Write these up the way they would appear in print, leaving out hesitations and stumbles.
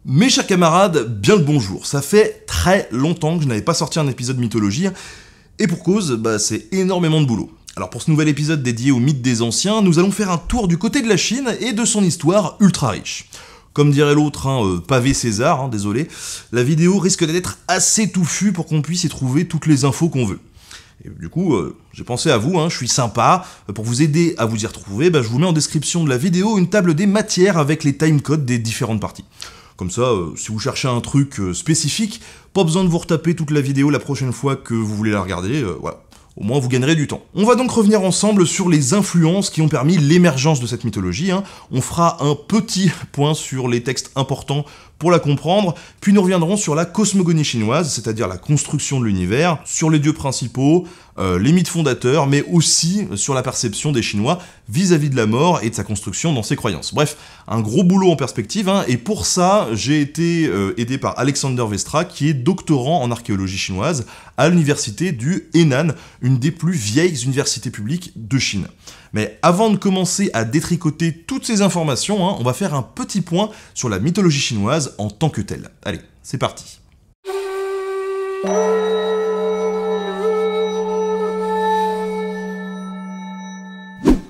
Mes chers camarades, bien le bonjour. Ça fait très longtemps que je n'avais pas sorti un épisode mythologie, et pour cause, c'est énormément de boulot. Alors pour ce nouvel épisode dédié au mythe des anciens, nous allons faire un tour du côté de la Chine et de son histoire ultra riche. Comme dirait l'autre, pavé César, désolé, la vidéo risque d'être assez touffue pour qu'on puisse y trouver toutes les infos qu'on veut. Et du coup, j'ai pensé à vous, je suis sympa, pour vous aider à vous y retrouver, je vous mets en description de la vidéo une table des matières avec les timecodes des différentes parties. Comme ça, si vous cherchez un truc spécifique, pas besoin de vous retaper toute la vidéo la prochaine fois que vous voulez la regarder, voilà. Au moins vous gagnerez du temps. On va donc revenir ensemble sur les influences qui ont permis l'émergence de cette mythologie. On fera un petit point sur les textes importants pour la comprendre, puis nous reviendrons sur la cosmogonie chinoise, c'est-à-dire la construction de l'univers, sur les dieux principaux, les mythes fondateurs, mais aussi sur la perception des Chinois vis-à-vis de la mort et de sa construction dans ses croyances. Bref, un gros boulot en perspective, et pour ça, j'ai été aidé par Alexander Vestra, qui est doctorant en archéologie chinoise à l'université du Henan, une des plus vieilles universités publiques de Chine. Mais avant de commencer à détricoter toutes ces informations, on va faire un petit point sur la mythologie chinoise en tant que telle. Allez, c'est parti.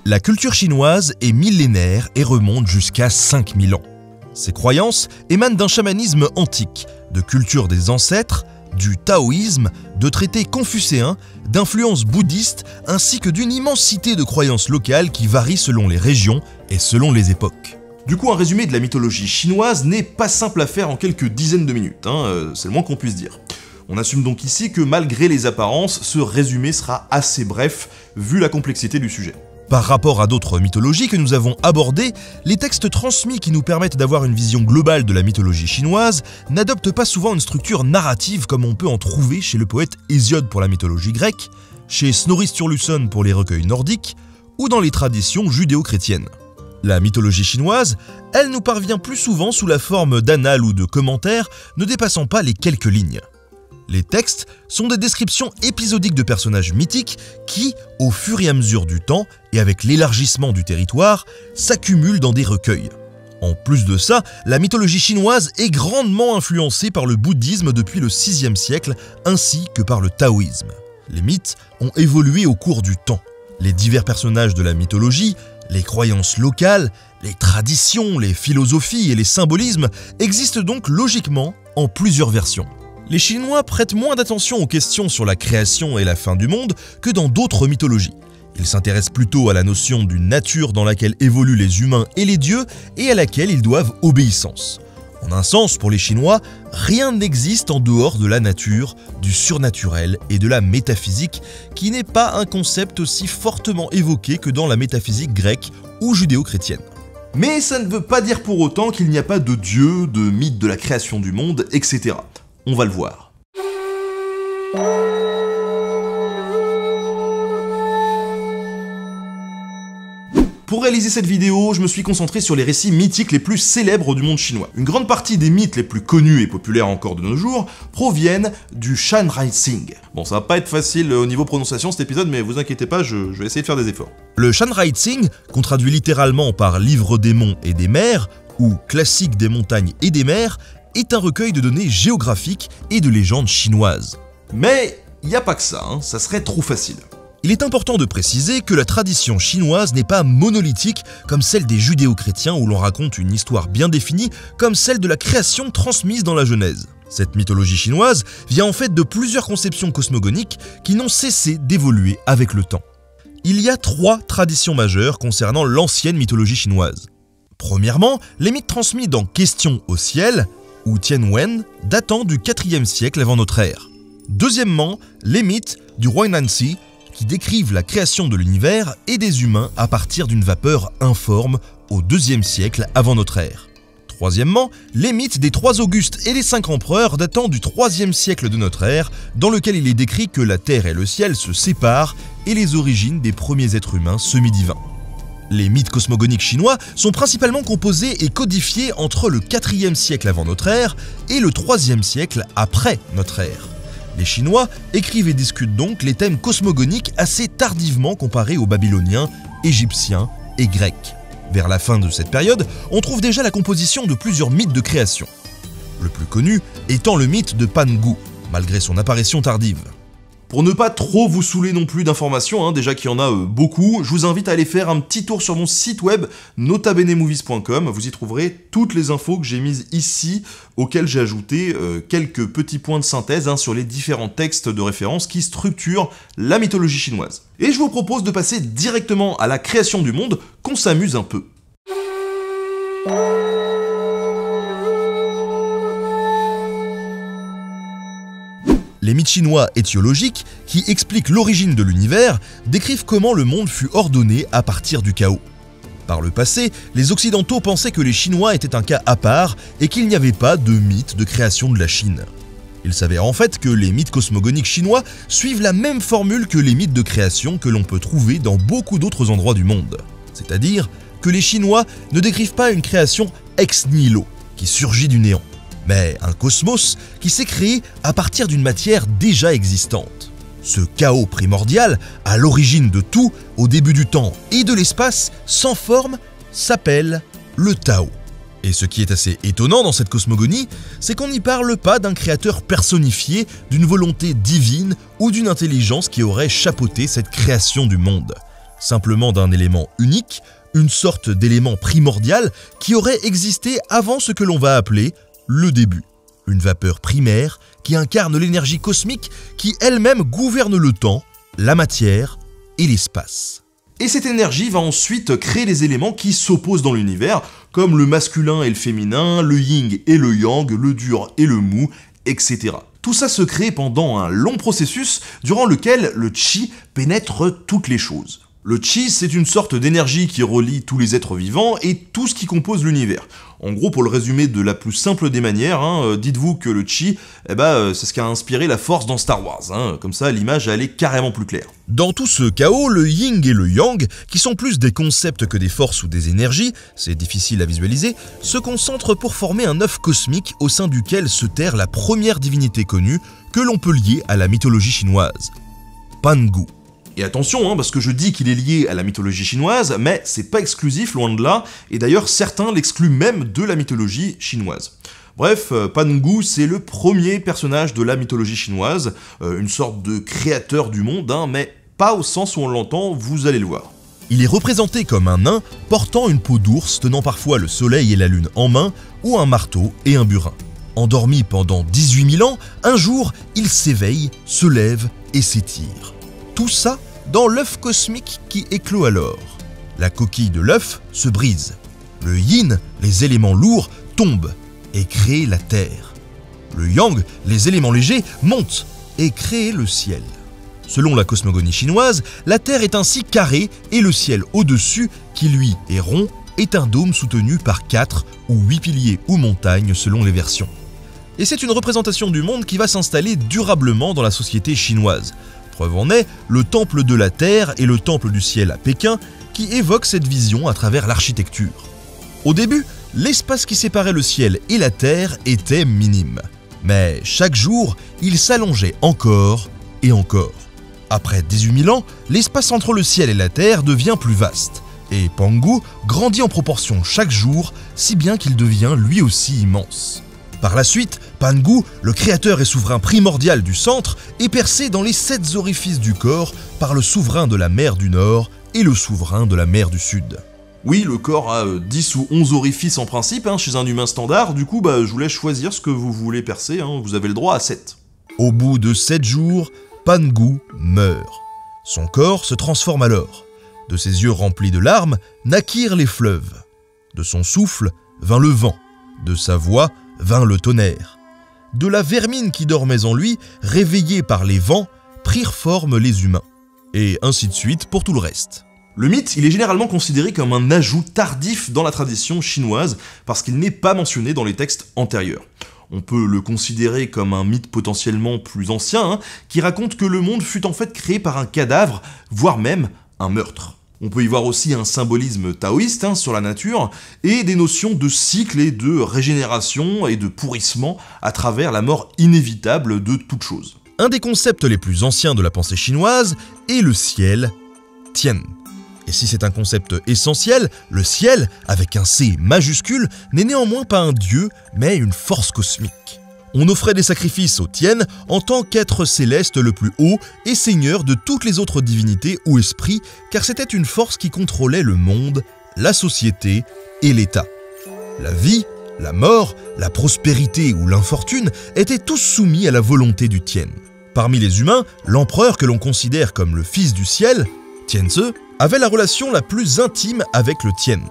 La culture chinoise est millénaire et remonte jusqu'à 5000 ans. Ses croyances émanent d'un chamanisme antique, de culture des ancêtres, du taoïsme, de traités confucéens, d'influences bouddhistes, ainsi que d'une immensité de croyances locales qui varient selon les régions et selon les époques. Du coup, un résumé de la mythologie chinoise n'est pas simple à faire en quelques dizaines de minutes, c'est le moins qu'on puisse dire. On assume donc ici que malgré les apparences, ce résumé sera assez bref, vu la complexité du sujet. Par rapport à d'autres mythologies que nous avons abordées, les textes transmis qui nous permettent d'avoir une vision globale de la mythologie chinoise n'adoptent pas souvent une structure narrative comme on peut en trouver chez le poète Hésiode pour la mythologie grecque, chez Snorri Sturluson pour les recueils nordiques, ou dans les traditions judéo-chrétiennes. La mythologie chinoise, elle nous parvient plus souvent sous la forme d'annales ou de commentaires ne dépassant pas les quelques lignes. Les textes sont des descriptions épisodiques de personnages mythiques qui, au fur et à mesure du temps et avec l'élargissement du territoire, s'accumulent dans des recueils. En plus de ça, la mythologie chinoise est grandement influencée par le bouddhisme depuis le VIe siècle ainsi que par le taoïsme. Les mythes ont évolué au cours du temps. Les divers personnages de la mythologie, les croyances locales, les traditions, les philosophies et les symbolismes existent donc logiquement en plusieurs versions. Les Chinois prêtent moins d'attention aux questions sur la création et la fin du monde que dans d'autres mythologies. Ils s'intéressent plutôt à la notion d'une nature dans laquelle évoluent les humains et les dieux et à laquelle ils doivent obéissance. En un sens, pour les Chinois, rien n'existe en dehors de la nature, du surnaturel et de la métaphysique, qui n'est pas un concept aussi fortement évoqué que dans la métaphysique grecque ou judéo-chrétienne. Mais ça ne veut pas dire pour autant qu'il n'y a pas de dieu, de mythe de la création du monde, etc. On va le voir. Pour réaliser cette vidéo, je me suis concentré sur les récits mythiques les plus célèbres du monde chinois. Une grande partie des mythes les plus connus et populaires encore de nos jours proviennent du Shan Rai Xing. Bon, ça va pas être facile au niveau prononciation cet épisode, mais vous inquiétez pas, je vais essayer de faire des efforts. Le Shan Rai Xing, qu'on traduit littéralement par Livre des monts et des mers, ou Classique des montagnes et des mers, est un recueil de données géographiques et de légendes chinoises. Mais il n'y a pas que ça, ça serait trop facile. Il est important de préciser que la tradition chinoise n'est pas monolithique comme celle des judéo-chrétiens où l'on raconte une histoire bien définie comme celle de la création transmise dans la Genèse. Cette mythologie chinoise vient en fait de plusieurs conceptions cosmogoniques qui n'ont cessé d'évoluer avec le temps. Il y a 3 traditions majeures concernant l'ancienne mythologie chinoise. Premièrement, les mythes transmis dans Questions au ciel, ou Tianwen, datant du 4e siècle avant notre ère. Deuxièmement, les mythes du Huainanzi, qui décrivent la création de l'univers et des humains à partir d'une vapeur informe au 2e siècle avant notre ère. Troisièmement, les mythes des 3 Augustes et des 5 empereurs datant du 3e siècle de notre ère, dans lequel il est décrit que la terre et le ciel se séparent et les origines des premiers êtres humains semi-divins. Les mythes cosmogoniques chinois sont principalement composés et codifiés entre le 4e siècle avant notre ère et le 3e siècle après notre ère. Les Chinois écrivent et discutent donc les thèmes cosmogoniques assez tardivement comparés aux Babyloniens, Égyptiens et Grecs. Vers la fin de cette période, on trouve déjà la composition de plusieurs mythes de création. le plus connu étant le mythe de Pangu, malgré son apparition tardive. Pour ne pas trop vous saouler non plus d'informations, déjà qu'il y en a beaucoup, je vous invite à aller faire un petit tour sur mon site web notabenemovies.com. Vous y trouverez toutes les infos que j'ai mises ici, auxquelles j'ai ajouté quelques petits points de synthèse sur les différents textes de référence qui structurent la mythologie chinoise. Et je vous propose de passer directement à la création du monde, qu'on s'amuse un peu. Les mythes chinois étiologiques, qui expliquent l'origine de l'univers, décrivent comment le monde fut ordonné à partir du chaos. Par le passé, les Occidentaux pensaient que les Chinois étaient un cas à part et qu'il n'y avait pas de mythe de création de la Chine. Il s'avère en fait que les mythes cosmogoniques chinois suivent la même formule que les mythes de création que l'on peut trouver dans beaucoup d'autres endroits du monde. C'est-à-dire que les Chinois ne décrivent pas une création ex nihilo, qui surgit du néant, mais un cosmos qui s'est créé à partir d'une matière déjà existante. Ce chaos primordial, à l'origine de tout, au début du temps et de l'espace, sans forme, s'appelle le Tao. Et ce qui est assez étonnant dans cette cosmogonie, c'est qu'on n'y parle pas d'un créateur personnifié, d'une volonté divine ou d'une intelligence qui aurait chapeauté cette création du monde. Simplement d'un élément unique, une sorte d'élément primordial qui aurait existé avant ce que l'on va appeler le début, une vapeur primaire qui incarne l'énergie cosmique qui elle-même gouverne le temps, la matière et l'espace. Et cette énergie va ensuite créer les éléments qui s'opposent dans l'univers, comme le masculin et le féminin, le yin et le yang, le dur et le mou, etc. Tout ça se crée pendant un long processus durant lequel le chi pénètre toutes les choses. Le chi, c'est une sorte d'énergie qui relie tous les êtres vivants et tout ce qui compose l'univers. En gros, pour le résumer de la plus simple des manières, dites-vous que le chi, c'est ce qui a inspiré la force dans Star Wars. Comme ça, l'image elle est carrément plus claire. Dans tout ce chaos, le yin et le yang, qui sont plus des concepts que des forces ou des énergies, c'est difficile à visualiser, se concentrent pour former un œuf cosmique au sein duquel se terre la première divinité connue que l'on peut lier à la mythologie chinoise, Pangu. Et attention, parce que je dis qu'il est lié à la mythologie chinoise, mais c'est pas exclusif, loin de là, et d'ailleurs certains l'excluent même de la mythologie chinoise. Bref, Pangu, c'est le premier personnage de la mythologie chinoise, une sorte de créateur du monde, mais pas au sens où on l'entend, vous allez le voir. Il est représenté comme un nain portant une peau d'ours, tenant parfois le soleil et la lune en main, ou un marteau et un burin. Endormi pendant 18 000 ans, un jour, il s'éveille, se lève et s'étire. Tout ça dans l'œuf cosmique qui éclot alors. La coquille de l'œuf se brise. Le yin, les éléments lourds, tombent et créent la terre. Le yang, les éléments légers, montent et créent le ciel. Selon la cosmogonie chinoise, la terre est ainsi carrée et le ciel au-dessus, qui lui est rond, est un dôme soutenu par 4 ou 8 piliers ou montagnes selon les versions. Et c'est une représentation du monde qui va s'installer durablement dans la société chinoise. Preuve en est, le temple de la Terre et le temple du ciel à Pékin qui évoquent cette vision à travers l'architecture. Au début, l'espace qui séparait le ciel et la Terre était minime. Mais chaque jour, il s'allongeait encore et encore. Après 18 000 ans, l'espace entre le ciel et la Terre devient plus vaste. Et Pangu grandit en proportion chaque jour, si bien qu'il devient lui aussi immense. Par la suite, Pangu, le créateur et souverain primordial du centre, est percé dans les 7 orifices du corps par le souverain de la mer du Nord et le souverain de la mer du Sud. Oui, le corps a 10 ou 11 orifices en principe, chez un humain standard, du coup je vous laisse choisir ce que vous voulez percer, vous avez le droit à 7. Au bout de 7 jours, Pangu meurt. Son corps se transforme alors. De ses yeux remplis de larmes naquirent les fleuves. De son souffle vint le vent. De sa voix vint le tonnerre. De la vermine qui dormait en lui, réveillée par les vents, prirent forme les humains. Et ainsi de suite pour tout le reste. Le mythe, il est généralement considéré comme un ajout tardif dans la tradition chinoise parce qu'il n'est pas mentionné dans les textes antérieurs. On peut le considérer comme un mythe potentiellement plus ancien, qui raconte que le monde fut en fait créé par un cadavre, voire même un meurtre. On peut y voir aussi un symbolisme taoïste sur la nature et des notions de cycle et de régénération et de pourrissement à travers la mort inévitable de toute chose. Un des concepts les plus anciens de la pensée chinoise est le ciel, Tian. Et si c'est un concept essentiel, le ciel, avec un C majuscule, n'est néanmoins pas un dieu, mais une force cosmique. On offrait des sacrifices au Tien en tant qu'être céleste le plus haut et seigneur de toutes les autres divinités ou esprits, car c'était une force qui contrôlait le monde, la société et l'État. La vie, la mort, la prospérité ou l'infortune étaient tous soumis à la volonté du Tien. Parmi les humains, l'empereur que l'on considère comme le fils du ciel, Tianzi, avait la relation la plus intime avec le Tien,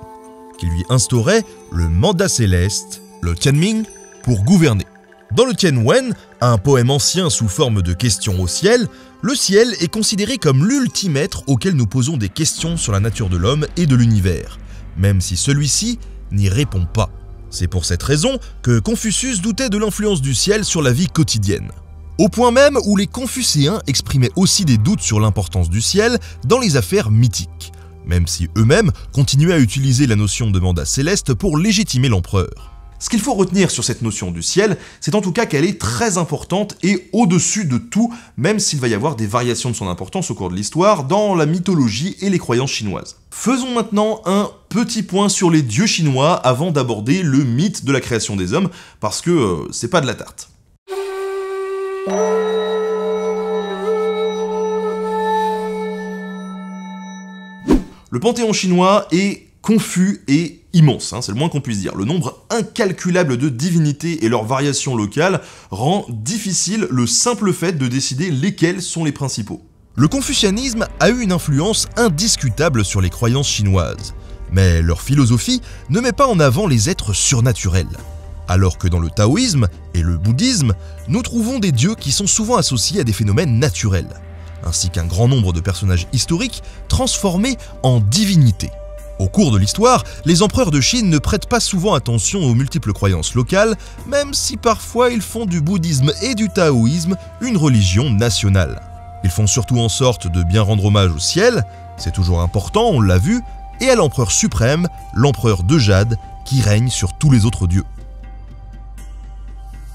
qui lui instaurait le mandat céleste, le Tianming, pour gouverner. Dans le Tianwen, un poème ancien sous forme de questions au ciel, le ciel est considéré comme l'ultime être auquel nous posons des questions sur la nature de l'homme et de l'univers, même si celui-ci n'y répond pas. C'est pour cette raison que Confucius doutait de l'influence du ciel sur la vie quotidienne. Au point même où les Confucéens exprimaient aussi des doutes sur l'importance du ciel dans les affaires mythiques, même si eux-mêmes continuaient à utiliser la notion de mandat céleste pour légitimer l'empereur. Ce qu'il faut retenir sur cette notion du ciel, c'est en tout cas qu'elle est très importante et au-dessus de tout, même s'il va y avoir des variations de son importance au cours de l'histoire dans la mythologie et les croyances chinoises. Faisons maintenant un petit point sur les dieux chinois avant d'aborder le mythe de la création des hommes, parce que c'est pas de la tarte. Le panthéon chinois est confus et immense, c'est le moins qu'on puisse dire. Le nombre incalculable de divinités et leurs variations locales rend difficile le simple fait de décider lesquels sont les principaux. Le confucianisme a eu une influence indiscutable sur les croyances chinoises, mais leur philosophie ne met pas en avant les êtres surnaturels. Alors que dans le taoïsme et le bouddhisme, nous trouvons des dieux qui sont souvent associés à des phénomènes naturels, ainsi qu'un grand nombre de personnages historiques transformés en divinités. Au cours de l'histoire, les empereurs de Chine ne prêtent pas souvent attention aux multiples croyances locales, même si parfois ils font du bouddhisme et du taoïsme une religion nationale. Ils font surtout en sorte de bien rendre hommage au ciel, c'est toujours important, on l'a vu, et à l'empereur suprême, l'empereur de Jade, qui règne sur tous les autres dieux.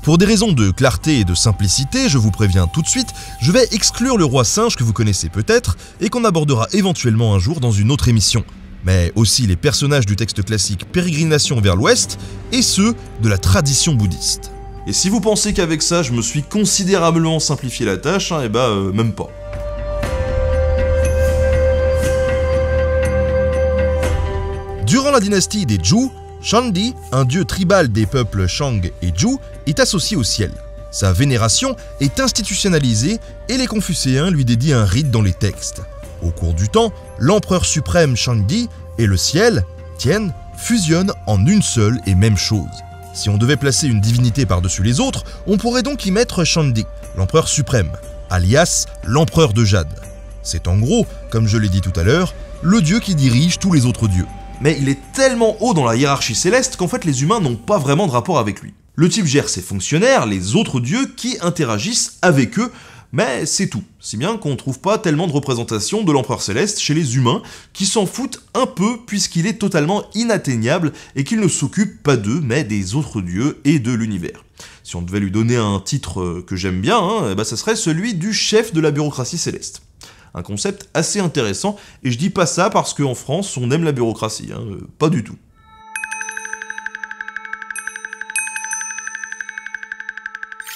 Pour des raisons de clarté et de simplicité, je vous préviens tout de suite, je vais exclure le roi singe que vous connaissez peut-être et qu'on abordera éventuellement un jour dans une autre émission, mais aussi les personnages du texte classique Pérégrination vers l'Ouest et ceux de la tradition bouddhiste. Et si vous pensez qu'avec ça je me suis considérablement simplifié la tâche, même pas. Durant la dynastie des Zhou, Shangdi, un dieu tribal des peuples Shang et Zhou, est associé au ciel. Sa vénération est institutionnalisée et les Confucéens lui dédient un rite dans les textes. Au cours du temps, l'empereur suprême Shangdi et le ciel, Tien, fusionnent en une seule et même chose. Si on devait placer une divinité par-dessus les autres, on pourrait donc y mettre Shangdi, l'empereur suprême, alias l'empereur de Jade. C'est en gros, comme je l'ai dit tout à l'heure, le dieu qui dirige tous les autres dieux. Mais il est tellement haut dans la hiérarchie céleste qu'en fait les humains n'ont pas vraiment de rapport avec lui. Le type gère ses fonctionnaires, les autres dieux, qui interagissent avec eux, mais c'est tout. Si bien qu'on ne trouve pas tellement de représentation de l'empereur céleste chez les humains, qui s'en foutent un peu puisqu'il est totalement inatteignable et qu'il ne s'occupe pas d'eux, mais des autres dieux et de l'univers. Si on devait lui donner un titre que j'aime bien, ça serait celui du chef de la bureaucratie céleste. Un concept assez intéressant, et je dis pas ça parce qu'en France on aime la bureaucratie, pas du tout.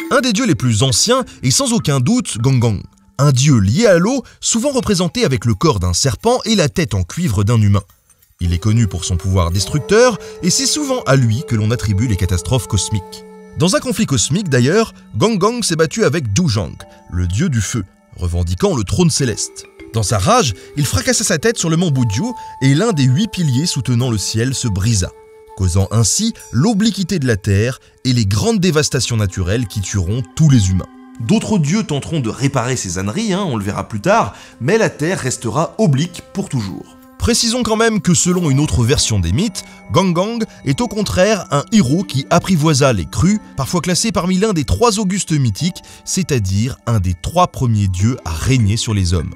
Un des dieux les plus anciens est sans aucun doute Gong-Gong, un dieu lié à l'eau, souvent représenté avec le corps d'un serpent et la tête en cuivre d'un humain. Il est connu pour son pouvoir destructeur, et c'est souvent à lui que l'on attribue les catastrophes cosmiques. Dans un conflit cosmique d'ailleurs, Gong-Gong s'est battu avec Duzhang, le dieu du feu, revendiquant le trône céleste. Dans sa rage, il fracassa sa tête sur le mont Bujiu et l'un des 8 piliers soutenant le ciel se brisa, causant ainsi l'obliquité de la terre et les grandes dévastations naturelles qui tueront tous les humains. D'autres dieux tenteront de réparer ces âneries, on le verra plus tard, mais la terre restera oblique pour toujours. Précisons quand même que selon une autre version des mythes, Gong-Gong est au contraire un héros qui apprivoisa les crus, parfois classé parmi l'un des 3 augustes mythiques, c'est-à-dire un des 3 premiers dieux à régner sur les hommes.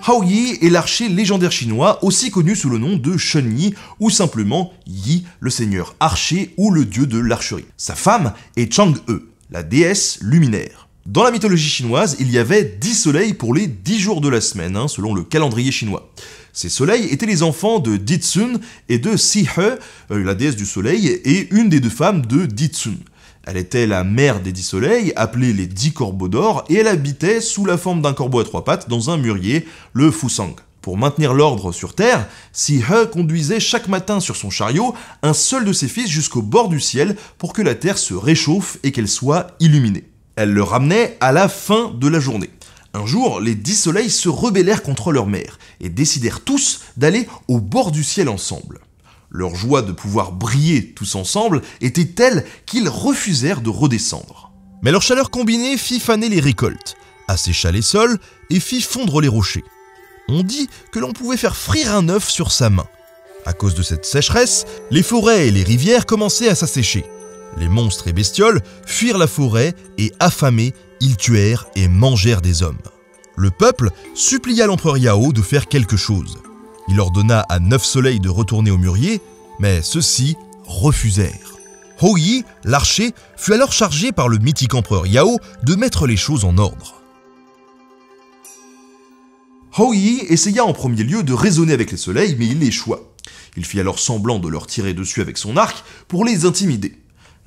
Hao Yi est l'archer légendaire chinois, aussi connu sous le nom de Shen Yi, ou simplement Yi, le seigneur archer ou le dieu de l'archerie. Sa femme est Chang'e, la déesse luminaire. Dans la mythologie chinoise, il y avait 10 soleils pour les 10 jours de la semaine, selon le calendrier chinois. Ces soleils étaient les enfants de Ditsun et de Sihe, la déesse du soleil, et une des deux femmes de Ditsun. Elle était la mère des 10 soleils, appelée les 10 corbeaux d'or, et elle habitait sous la forme d'un corbeau à 3 pattes dans un mûrier, le Fusang. Pour maintenir l'ordre sur Terre, Sihe conduisait chaque matin sur son chariot un seul de ses fils jusqu'au bord du ciel pour que la Terre se réchauffe et qu'elle soit illuminée. Elle le ramenait à la fin de la journée. Un jour, les 10 soleils se rebellèrent contre leur mère et décidèrent tous d'aller au bord du ciel ensemble. Leur joie de pouvoir briller tous ensemble était telle qu'ils refusèrent de redescendre. Mais leur chaleur combinée fit faner les récoltes, assécha les sols et fit fondre les rochers. On dit que l'on pouvait faire frire un œuf sur sa main. À cause de cette sécheresse, les forêts et les rivières commençaient à s'assécher. Les monstres et bestioles fuirent la forêt et, affamés, ils tuèrent et mangèrent des hommes. Le peuple supplia l'empereur Yao de faire quelque chose. Il ordonna à 9 soleils de retourner au mûrier, mais ceux-ci refusèrent. Hou Yi, l'archer, fut alors chargé par le mythique empereur Yao de mettre les choses en ordre. Hou Yi essaya en premier lieu de raisonner avec les soleils, mais il échoua. Il fit alors semblant de leur tirer dessus avec son arc pour les intimider.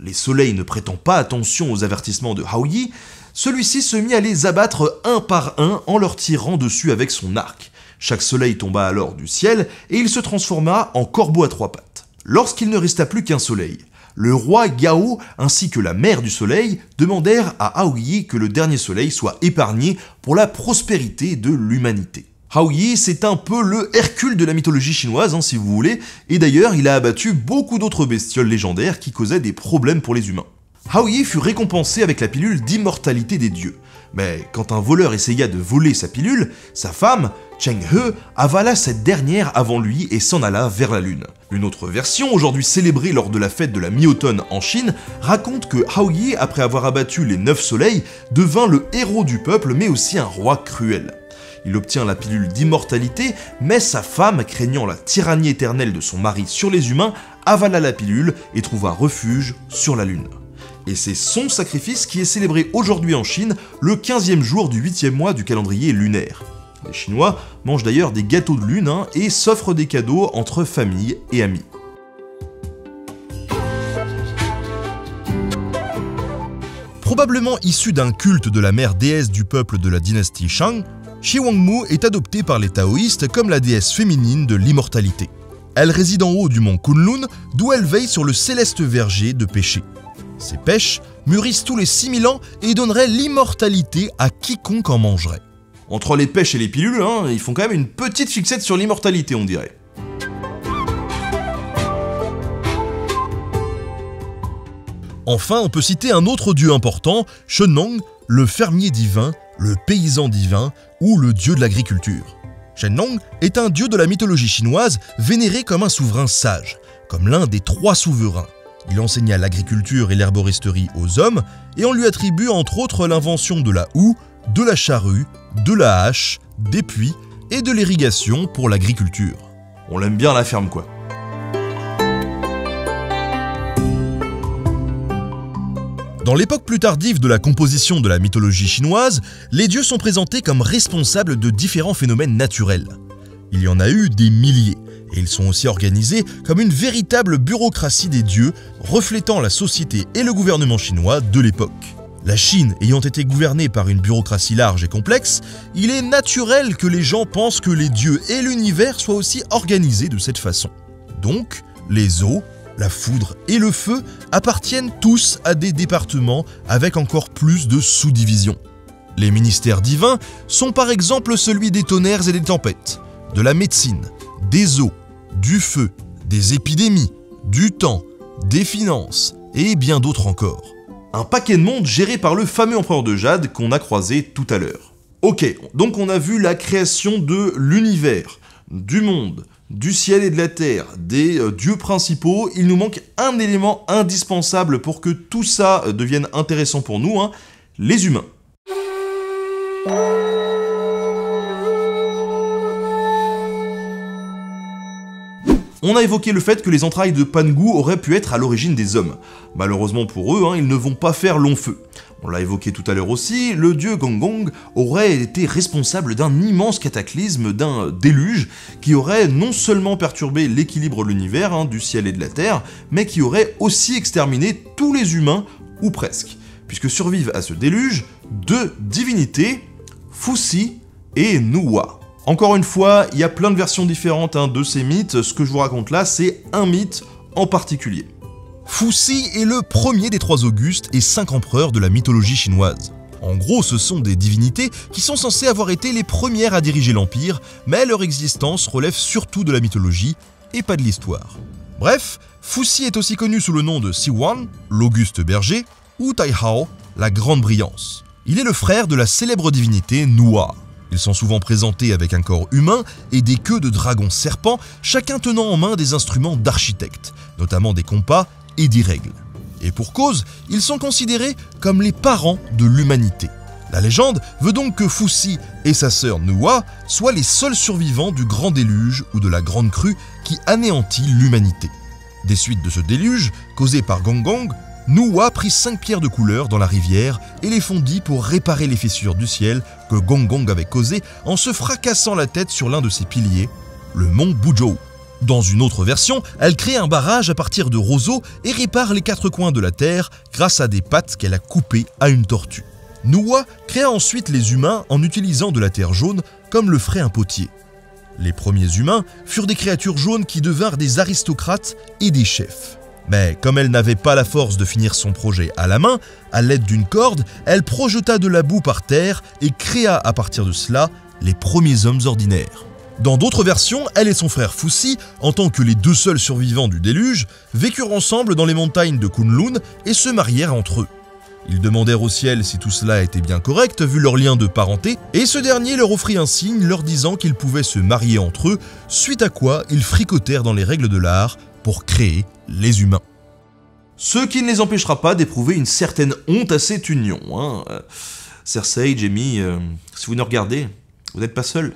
Les soleils ne prêtant pas attention aux avertissements de Hou Yi, celui-ci se mit à les abattre un par un en leur tirant dessus avec son arc. Chaque soleil tomba alors du ciel et il se transforma en corbeau à 3 pattes. Lorsqu'il ne resta plus qu'un soleil, le roi Gao ainsi que la mère du soleil demandèrent à Hou Yi que le dernier soleil soit épargné pour la prospérité de l'humanité. Hou Yi, c'est un peu le Hercule de la mythologie chinoise, si vous voulez, et d'ailleurs il a abattu beaucoup d'autres bestioles légendaires qui causaient des problèmes pour les humains. Hou Yi fut récompensé avec la pilule d'immortalité des dieux. Mais quand un voleur essaya de voler sa pilule, sa femme, Cheng He, avala cette dernière avant lui et s'en alla vers la lune. Une autre version, aujourd'hui célébrée lors de la fête de la mi-automne en Chine, raconte que Hou Yi, après avoir abattu les 9 soleils, devint le héros du peuple mais aussi un roi cruel. Il obtient la pilule d'immortalité, mais sa femme, craignant la tyrannie éternelle de son mari sur les humains, avala la pilule et trouva refuge sur la lune. Et c'est son sacrifice qui est célébré aujourd'hui en Chine, le 15e jour du 8e mois du calendrier lunaire. Les Chinois mangent d'ailleurs des gâteaux de lune et s'offrent des cadeaux entre famille et amis. Probablement issu d'un culte de la mère déesse du peuple de la dynastie Shang, Shi Wangmu est adoptée par les taoïstes comme la déesse féminine de l'immortalité. Elle réside en haut du mont Kunlun, d'où elle veille sur le céleste verger de pêcher. Ces pêches mûrissent tous les 6000 ans et donneraient l'immortalité à quiconque en mangerait. Entre les pêches et les pilules, ils font quand même une petite fixette sur l'immortalité, on dirait. Enfin, on peut citer un autre dieu important, Shennong, le fermier divin, le paysan divin ou le dieu de l'agriculture. Shennong est un dieu de la mythologie chinoise vénéré comme un souverain sage, comme l'un des 3 souverains. Il enseigna l'agriculture et l'herboristerie aux hommes et on lui attribue entre autres l'invention de la houe, de la charrue, de la hache, des puits et de l'irrigation pour l'agriculture. On l'aime bien la ferme quoi. Dans l'époque plus tardive de la composition de la mythologie chinoise, les dieux sont présentés comme responsables de différents phénomènes naturels. Il y en a eu des milliers, et ils sont aussi organisés comme une véritable bureaucratie des dieux, reflétant la société et le gouvernement chinois de l'époque. La Chine ayant été gouvernée par une bureaucratie large et complexe, il est naturel que les gens pensent que les dieux et l'univers soient aussi organisés de cette façon. Donc, les eaux, la foudre et le feu appartiennent tous à des départements avec encore plus de sous-divisions. Les ministères divins sont par exemple celui des tonnerres et des tempêtes, de la médecine, des eaux, du feu, des épidémies, du temps, des finances et bien d'autres encore. Un paquet de monde géré par le fameux empereur de Jade qu'on a croisé tout à l'heure. Ok, donc on a vu la création de l'univers, du monde, du ciel et de la terre, des dieux principaux. Il nous manque un élément indispensable pour que tout ça devienne intéressant pour nous, les humains. On a évoqué le fait que les entrailles de Pangu auraient pu être à l'origine des hommes. Malheureusement pour eux, ils ne vont pas faire long feu. On l'a évoqué tout à l'heure aussi, le dieu Gong-Gong aurait été responsable d'un immense cataclysme, d'un déluge, qui aurait non seulement perturbé l'équilibre de l'univers, du ciel et de la terre, mais qui aurait aussi exterminé tous les humains, ou presque, puisque survivent à ce déluge deux divinités, Fuxi et Nuwa. Encore une fois, il y a plein de versions différentes de ces mythes, ce que je vous raconte là, c'est un mythe en particulier. Fuxi est le premier des 3 Augustes et 5 empereurs de la mythologie chinoise. En gros, ce sont des divinités qui sont censées avoir été les premières à diriger l'Empire, mais leur existence relève surtout de la mythologie et pas de l'histoire. Bref, Fuxi est aussi connu sous le nom de Siwan, l'Auguste berger, ou Taihao, la grande brillance. Il est le frère de la célèbre divinité Nuwa. Ils sont souvent présentés avec un corps humain et des queues de dragons serpents, chacun tenant en main des instruments d'architecte, notamment des compas et des règles. Et pour cause, ils sont considérés comme les parents de l'humanité. La légende veut donc que Fuxi et sa sœur Nuwa soient les seuls survivants du grand déluge ou de la grande crue qui anéantit l'humanité. Des suites de ce déluge, causé par Gong-Gong, Nuwa prit 5 pierres de couleur dans la rivière et les fondit pour réparer les fissures du ciel que Gong-Gong avait causées en se fracassant la tête sur l'un de ses piliers, le mont Buzhou. Dans une autre version, elle crée un barrage à partir de roseaux et répare les 4 coins de la terre grâce à des pattes qu'elle a coupées à une tortue. Nuwa créa ensuite les humains en utilisant de la terre jaune comme le ferait un potier. Les premiers humains furent des créatures jaunes qui devinrent des aristocrates et des chefs. Mais comme elle n'avait pas la force de finir son projet à la main, à l'aide d'une corde, elle projeta de la boue par terre et créa à partir de cela les premiers hommes ordinaires. Dans d'autres versions, elle et son frère Fuxi, en tant que les 2 seuls survivants du déluge, vécurent ensemble dans les montagnes de Kunlun et se marièrent entre eux. Ils demandèrent au ciel si tout cela était bien correct vu leur lien de parenté, et ce dernier leur offrit un signe leur disant qu'ils pouvaient se marier entre eux, suite à quoi ils fricotèrent dans les règles de l'art pour créer les humains. Ce qui ne les empêchera pas d'éprouver une certaine honte à cette union. Cersei, Jaime, si vous nous regardez, vous n'êtes pas seuls.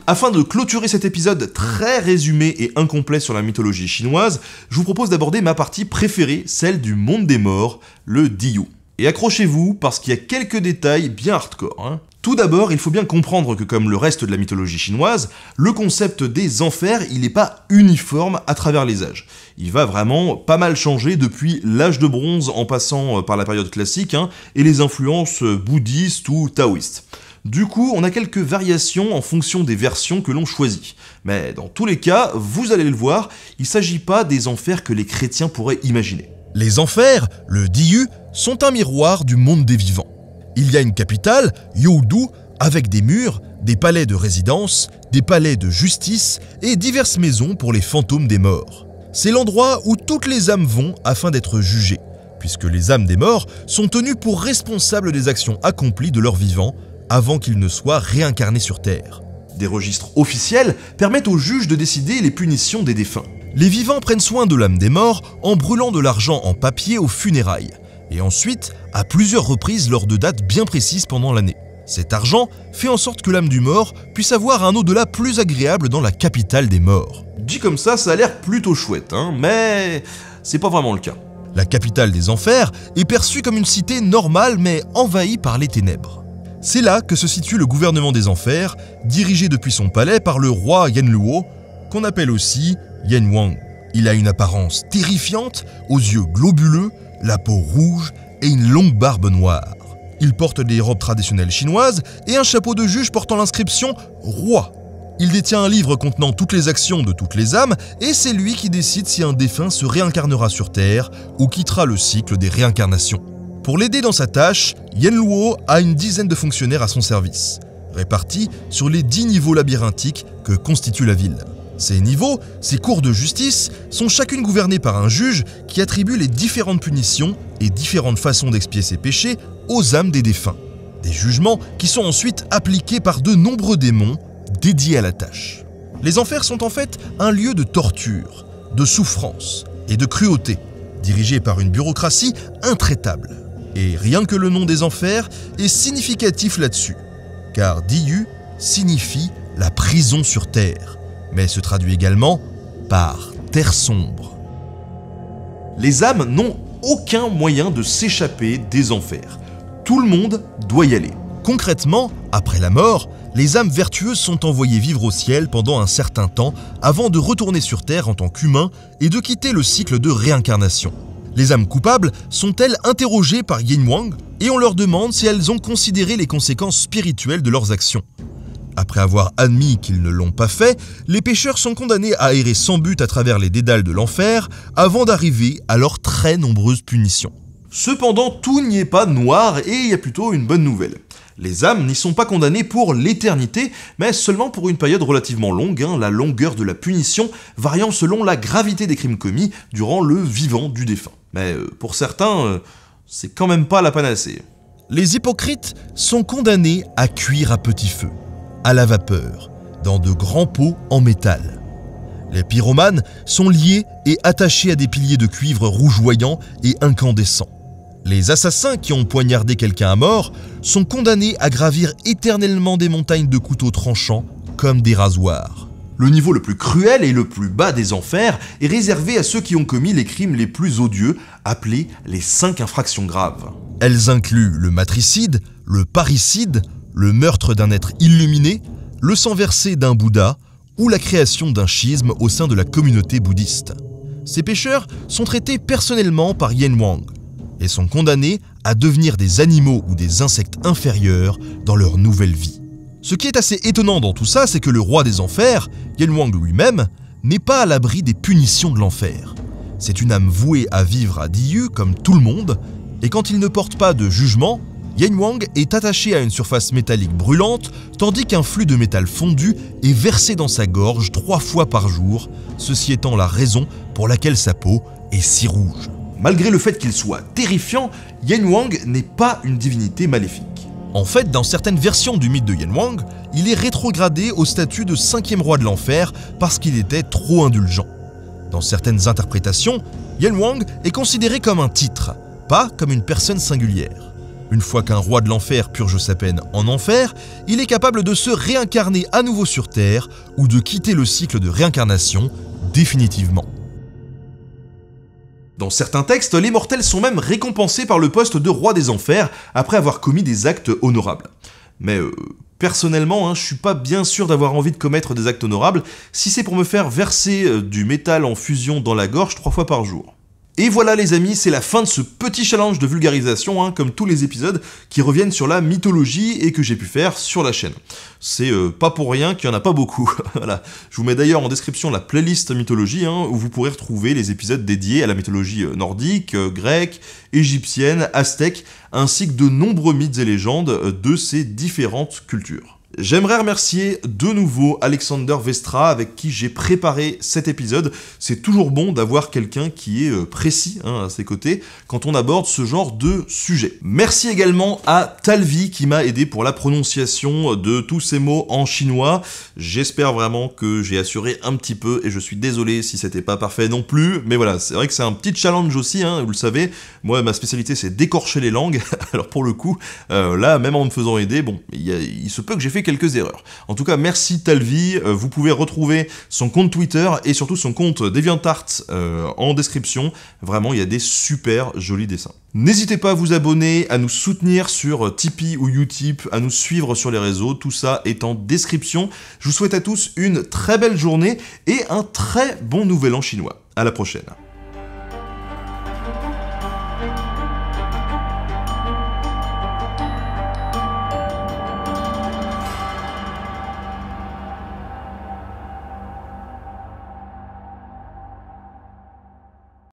Afin de clôturer cet épisode très résumé et incomplet sur la mythologie chinoise, je vous propose d'aborder ma partie préférée, celle du monde des morts, le Diyu. Et accrochez-vous parce qu'il y a quelques détails bien hardcore. Tout d'abord, il faut bien comprendre que comme le reste de la mythologie chinoise, le concept des enfers, il n'est pas uniforme à travers les âges. Il va vraiment pas mal changer depuis l'âge de bronze en passant par la période classique et les influences bouddhistes ou taoïstes. Du coup, on a quelques variations en fonction des versions que l'on choisit. Mais dans tous les cas, vous allez le voir, il ne s'agit pas des enfers que les chrétiens pourraient imaginer. Les enfers, le Diyu, sont un miroir du monde des vivants. Il y a une capitale, Youdu, avec des murs, des palais de résidence, des palais de justice et diverses maisons pour les fantômes des morts. C'est l'endroit où toutes les âmes vont afin d'être jugées, puisque les âmes des morts sont tenues pour responsables des actions accomplies de leurs vivants avant qu'ils ne soient réincarnés sur Terre. Des registres officiels permettent aux juges de décider les punitions des défunts. Les vivants prennent soin de l'âme des morts en brûlant de l'argent en papier aux funérailles, et ensuite à plusieurs reprises lors de dates bien précises pendant l'année. Cet argent fait en sorte que l'âme du mort puisse avoir un au-delà plus agréable dans la capitale des morts. Dit comme ça a l'air plutôt chouette, mais c'est pas vraiment le cas. La capitale des enfers est perçue comme une cité normale mais envahie par les ténèbres. C'est là que se situe le gouvernement des enfers, dirigé depuis son palais par le roi Yenluo, qu'on appelle aussi Yenwang. Il a une apparence terrifiante, aux yeux globuleux, la peau rouge et une longue barbe noire. Il porte des robes traditionnelles chinoises et un chapeau de juge portant l'inscription « Roi ». Il détient un livre contenant toutes les actions de toutes les âmes et c'est lui qui décide si un défunt se réincarnera sur Terre ou quittera le cycle des réincarnations. Pour l'aider dans sa tâche, Yenluo a une dizaine de fonctionnaires à son service, répartis sur les 10 niveaux labyrinthiques que constitue la ville. Ces niveaux, ces cours de justice, sont chacune gouvernés par un juge qui attribue les différentes punitions et différentes façons d'expier ses péchés aux âmes des défunts. Des jugements qui sont ensuite appliqués par de nombreux démons dédiés à la tâche. Les enfers sont en fait un lieu de torture, de souffrance et de cruauté, dirigé par une bureaucratie intraitable. Et rien que le nom des enfers est significatif là-dessus, car Diyu signifie la prison sur terre, mais se traduit également par Terre Sombre. Les âmes n'ont aucun moyen de s'échapper des enfers. Tout le monde doit y aller. Concrètement, après la mort, les âmes vertueuses sont envoyées vivre au ciel pendant un certain temps avant de retourner sur Terre en tant qu'humains et de quitter le cycle de réincarnation. Les âmes coupables sont-elles interrogées par Yin Wang et on leur demande si elles ont considéré les conséquences spirituelles de leurs actions. Après avoir admis qu'ils ne l'ont pas fait, les pécheurs sont condamnés à errer sans but à travers les dédales de l'enfer avant d'arriver à leurs très nombreuses punitions. Cependant, tout n'y est pas noir et il y a plutôt une bonne nouvelle. Les âmes n'y sont pas condamnées pour l'éternité, mais seulement pour une période relativement longue, la longueur de la punition variant selon la gravité des crimes commis durant le vivant du défunt. Mais pour certains, c'est quand même pas la panacée. Les hypocrites sont condamnés à cuire à petit feu, à la vapeur, dans de grands pots en métal. Les pyromanes sont liés et attachés à des piliers de cuivre rougeoyants et incandescents. Les assassins qui ont poignardé quelqu'un à mort sont condamnés à gravir éternellement des montagnes de couteaux tranchants comme des rasoirs. Le niveau le plus cruel et le plus bas des enfers est réservé à ceux qui ont commis les crimes les plus odieux, appelés les 5 infractions graves. Elles incluent le matricide, le parricide, le meurtre d'un être illuminé, le sang versé d'un Bouddha ou la création d'un schisme au sein de la communauté bouddhiste. Ces pécheurs sont traités personnellement par Yin Wang et sont condamnés à devenir des animaux ou des insectes inférieurs dans leur nouvelle vie. Ce qui est assez étonnant dans tout ça, c'est que le roi des enfers, Yin Wang lui-même, n'est pas à l'abri des punitions de l'enfer. C'est une âme vouée à vivre à Diyu comme tout le monde, et quand il ne porte pas de jugement, Yin Wang est attaché à une surface métallique brûlante, tandis qu'un flux de métal fondu est versé dans sa gorge 3 fois par jour, ceci étant la raison pour laquelle sa peau est si rouge. Malgré le fait qu'il soit terrifiant, Yin Wang n'est pas une divinité maléfique. En fait, dans certaines versions du mythe de Yin Wang, il est rétrogradé au statut de 5e roi de l'enfer parce qu'il était trop indulgent. Dans certaines interprétations, Yin Wang est considéré comme un titre, pas comme une personne singulière. Une fois qu'un roi de l'enfer purge sa peine en enfer, il est capable de se réincarner à nouveau sur Terre ou de quitter le cycle de réincarnation définitivement. Dans certains textes, les mortels sont même récompensés par le poste de roi des enfers après avoir commis des actes honorables. Mais personnellement, je suis pas bien sûr d'avoir envie de commettre des actes honorables si c'est pour me faire verser du métal en fusion dans la gorge 3 fois par jour. Et voilà les amis, c'est la fin de ce petit challenge de vulgarisation, comme tous les épisodes qui reviennent sur la mythologie et que j'ai pu faire sur la chaîne. C'est pas pour rien qu'il y en a pas beaucoup. Voilà. Je vous mets d'ailleurs en description la playlist mythologie, où vous pourrez retrouver les épisodes dédiés à la mythologie nordique, grecque, égyptienne, aztèque, ainsi que de nombreux mythes et légendes de ces différentes cultures. J'aimerais remercier de nouveau Alexander Vestra avec qui j'ai préparé cet épisode. C'est toujours bon d'avoir quelqu'un qui est précis à ses côtés quand on aborde ce genre de sujet. Merci également à Talvi qui m'a aidé pour la prononciation de tous ces mots en chinois. J'espère vraiment que j'ai assuré un petit peu et je suis désolé si c'était pas parfait non plus. Mais voilà, c'est vrai que c'est un petit challenge aussi, vous le savez. Moi, ma spécialité c'est d'écorcher les langues. Alors pour le coup, là, même en me faisant aider, bon, il se peut que j'ai fait quelques erreurs. En tout cas, merci Talvi, vous pouvez retrouver son compte Twitter et surtout son compte DeviantArt en description. Vraiment, il y a des super jolis dessins. N'hésitez pas à vous abonner, à nous soutenir sur Tipeee ou Utip, à nous suivre sur les réseaux, tout ça est en description. Je vous souhaite à tous une très belle journée et un très bon nouvel an chinois. À la prochaine.